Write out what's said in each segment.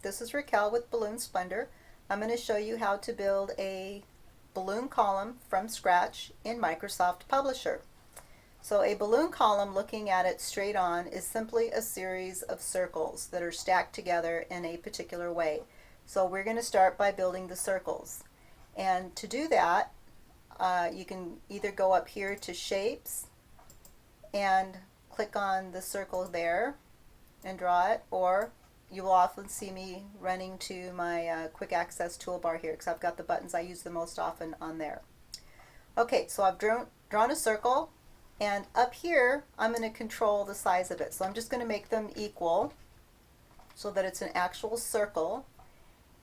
this is Raquel with Balloon Splendor. I'm going to show you how to build a balloon column from scratch in Microsoft Publisher. So a balloon column, looking at it straight on, is simply a series of circles that are stacked together in a particular way. So we're going to start by building the circles. And to do that, you can either go up here to Shapes and click on the circle there and draw it, or you will often see me running to my quick access toolbar here because I've got the buttons I use the most often on there. Okay, so I've drawn a circle, and up here I'm going to control the size of it. So I'm just going to make them equal so that it's an actual circle.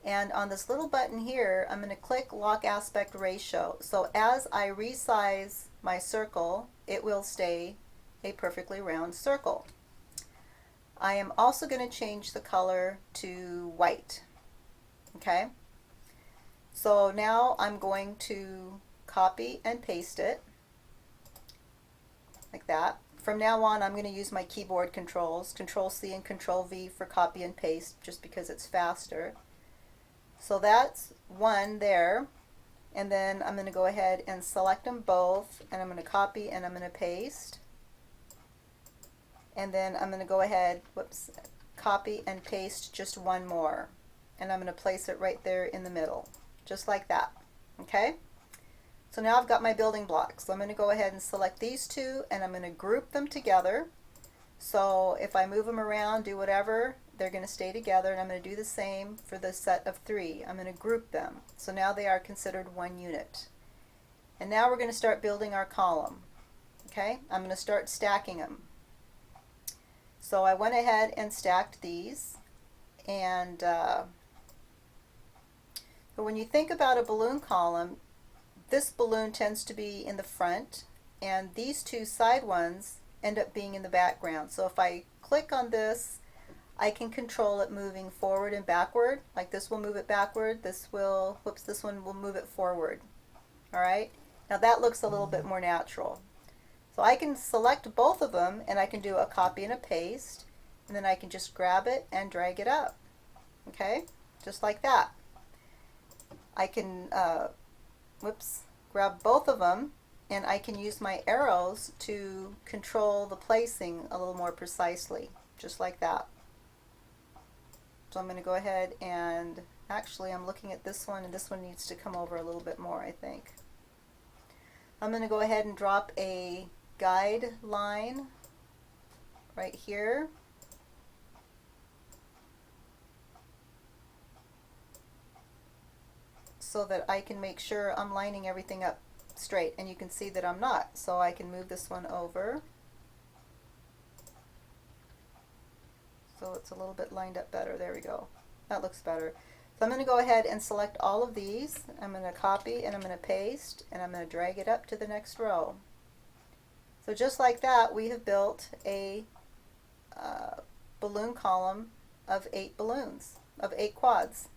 And on this little button here, I'm going to click Lock Aspect Ratio. So as I resize my circle, it will stay a perfectly round circle. I am also going to change the color to white. Okay, so now I'm going to copy and paste it like that. From now on, I'm going to use my keyboard controls, Control C and Control V for copy and paste, just because it's faster. So that's one there, and then I'm going to go ahead and select them both, and I'm going to copy and I'm going to paste. And then I'm going to go ahead, copy and paste just one more. And I'm going to place it right there in the middle, just like that. Okay? So now I've got my building blocks. So I'm going to go ahead and select these two, and I'm going to group them together. So if I move them around, do whatever, they're going to stay together. And I'm going to do the same for the set of three. I'm going to group them. So now they are considered one unit. And now we're going to start building our column. Okay? I'm going to start stacking them. So I went ahead and stacked these, and but when you think about a balloon column, this balloon tends to be in the front, and these two side ones end up being in the background. So if I click on this, I can control it moving forward and backward. Like this will move it backward, this one will move it forward. Alright, now that looks a little bit more natural. So I can select both of them, and I can do a copy and a paste, and then I can just grab it and drag it up. Okay, just like that. I can grab both of them, and I can use my arrows to control the placing a little more precisely, just like that. So I'm going to go ahead and, actually I'm looking at this one, and this one needs to come over a little bit more, I think. I'm going to go ahead and drop a guide line right here. So that I can make sure I'm lining everything up straight, and you can see that I'm not. So I can move this one over so it's a little bit lined up better. There we go. That looks better. So I'm going to go ahead and select all of these. I'm going to copy and I'm going to paste, and I'm going to drag it up to the next row. So just like that, we have built a balloon column of 8 balloons, of 8 quads.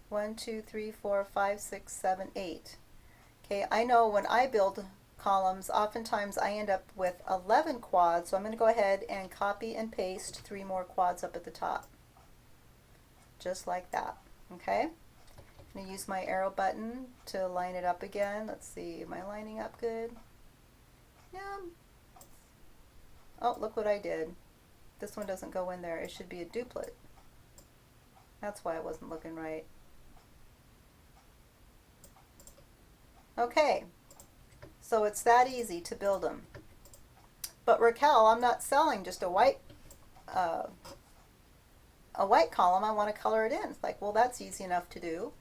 1, 2, 3, 4, 5, 6, 7, 8. Okay, I know when I build columns, oftentimes I end up with 11 quads, so I'm going to go ahead and copy and paste 3 more quads up at the top. Just like that. Okay? I'm going to use my arrow button to line it up again. Let's see, am I lining up good? Yeah. Oh, look what I did. This one doesn't go in there. It should be a duplicate. That's why it wasn't looking right. Okay, so it's that easy to build them. But Raquel, I'm not selling just a white column. I want to color it in. It's like, well, that's easy enough to do.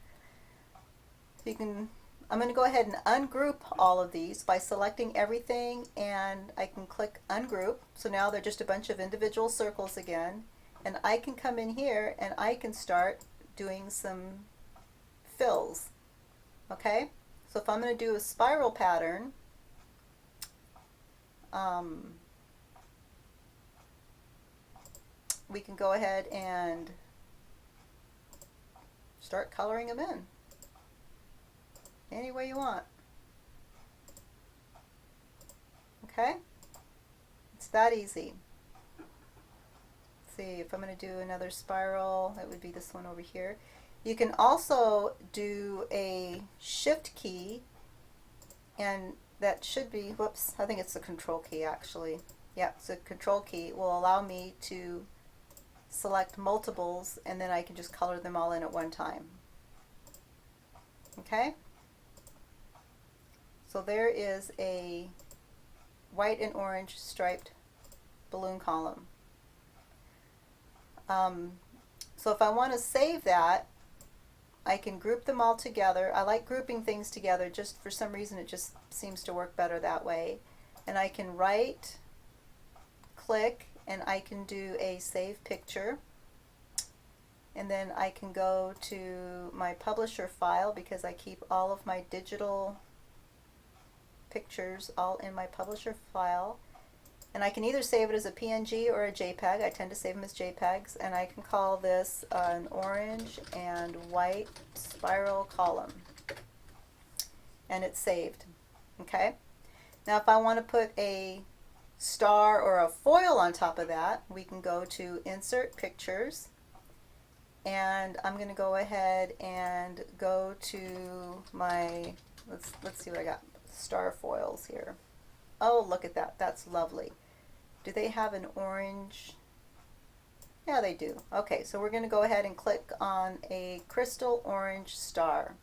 So you can. I'm going to go ahead and ungroup all of these by selecting everything, and I can click ungroup. So now they're just a bunch of individual circles again, and I can come in here and I can start doing some fills. Okay, so if I'm going to do a spiral pattern, we can go ahead and start coloring them in any way you want. Okay? It's that easy. see if I'm going to do another spiral, it would be this one over here. You can also do a shift key, and that should be, whoops, I think it's the control key actually. Yeah, so control key will allow me to select multiples, and then I can just color them all in at one time. Okay? So there is a white and orange striped balloon column. So if I want to save that, I can group them all together. I like grouping things together, just for some reason it just seems to work better that way. And I can right click and I can do a save picture, and then I can go to my publisher file because I keep all of my digital pictures all in my publisher file, and I can either save it as a PNG or a JPEG. I tend to save them as JPEGs, and I can call this an orange and white spiral column, and it's saved. Okay, now if I want to put a star or a foil on top of that, we can go to Insert Pictures, and I'm going to go ahead and go to my, let's see what I got, star foils here. Oh, look at that, that's lovely. Do they have an orange? Yeah, they do. Okay, so we're going to go ahead and click on a crystal orange star.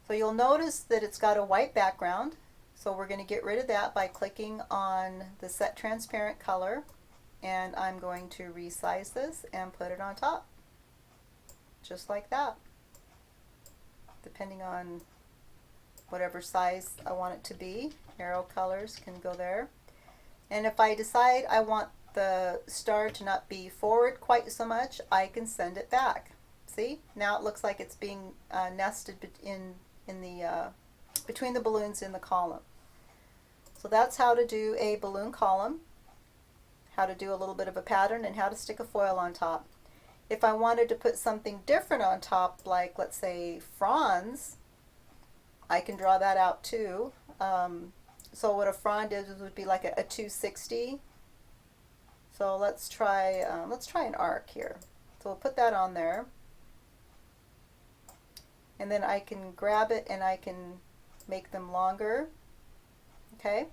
So you'll notice that it's got a white background. So we're going to get rid of that by clicking on the Set Transparent Color, and I'm going to resize this and put it on top, just like that, depending on whatever size I want it to be. Arrow colors can go there. And if I decide I want the star to not be forward quite so much, I can send it back. See? Now it looks like it's being nested in the between the balloons in the column. So that's how to do a balloon column, how to do a little bit of a pattern, and how to stick a foil on top. If I wanted to put something different on top, like let's say fronds, I can draw that out too. So what a frond is would be like a 260. So let's try an arc here. So we'll put that on there, and then I can grab it and I can make them longer. Okay,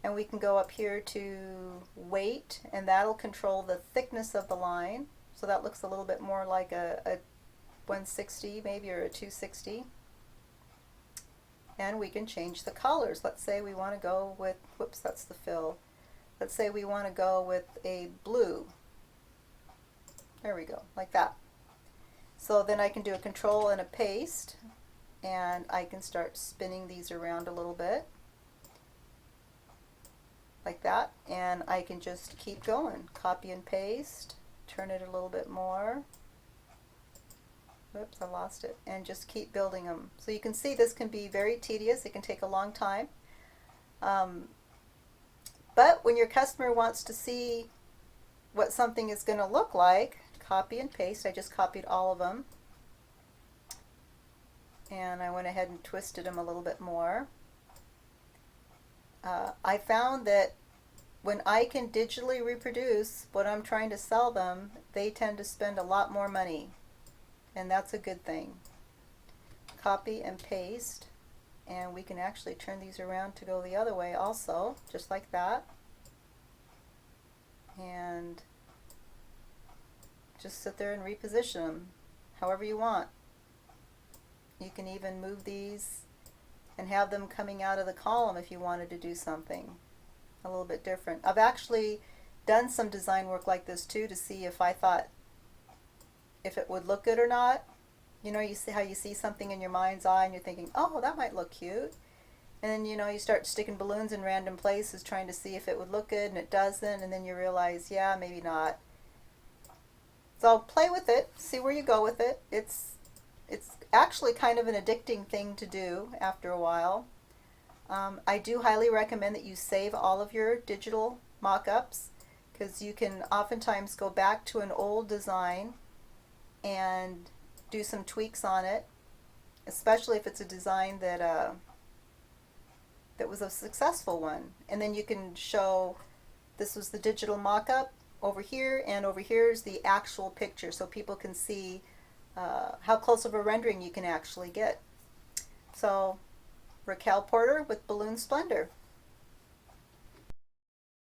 and we can go up here to weight, and that'll control the thickness of the line. So that looks a little bit more like a 160 maybe, or a 260. And we can change the colors. Let's say we want to go with, whoops, that's the fill. Let's say we want to go with a blue. There we go, like that. So then I can do a control and a paste, and I can start spinning these around a little bit, like that, and I can just keep going. Copy and paste, turn it a little bit more. Oops, I lost it. And just keep building them. So you can see this can be very tedious. It can take a long time. But when your customer wants to see what something is going to look like, copy and paste. I just copied all of them. And I went ahead and twisted them a little bit more. I found that when I can digitally reproduce what I'm trying to sell them, they tend to spend a lot more money. And that's a good thing. Copy and paste, and we can actually turn these around to go the other way also, just like that. And just sit there and reposition them however you want. You can even move these and have them coming out of the column if you wanted to do something a little bit different. I've actually done some design work like this too to see if I thought if it would look good or not. You know, you see how you see something in your mind's eye and you're thinking, oh, that might look cute. And then, you know, you start sticking balloons in random places trying to see if it would look good, and it doesn't, and then you realize, yeah, maybe not. So play with it, see where you go with it. It's actually kind of an addicting thing to do after a while. I do highly recommend that you save all of your digital mock-ups, because you can oftentimes go back to an old design and do some tweaks on it, especially if it's a design that was a successful one. And then you can show this was the digital mock-up, over here, and over here is the actual picture, so people can see how close of a rendering you can actually get. So, Raquel Porter with Balloon Splendor.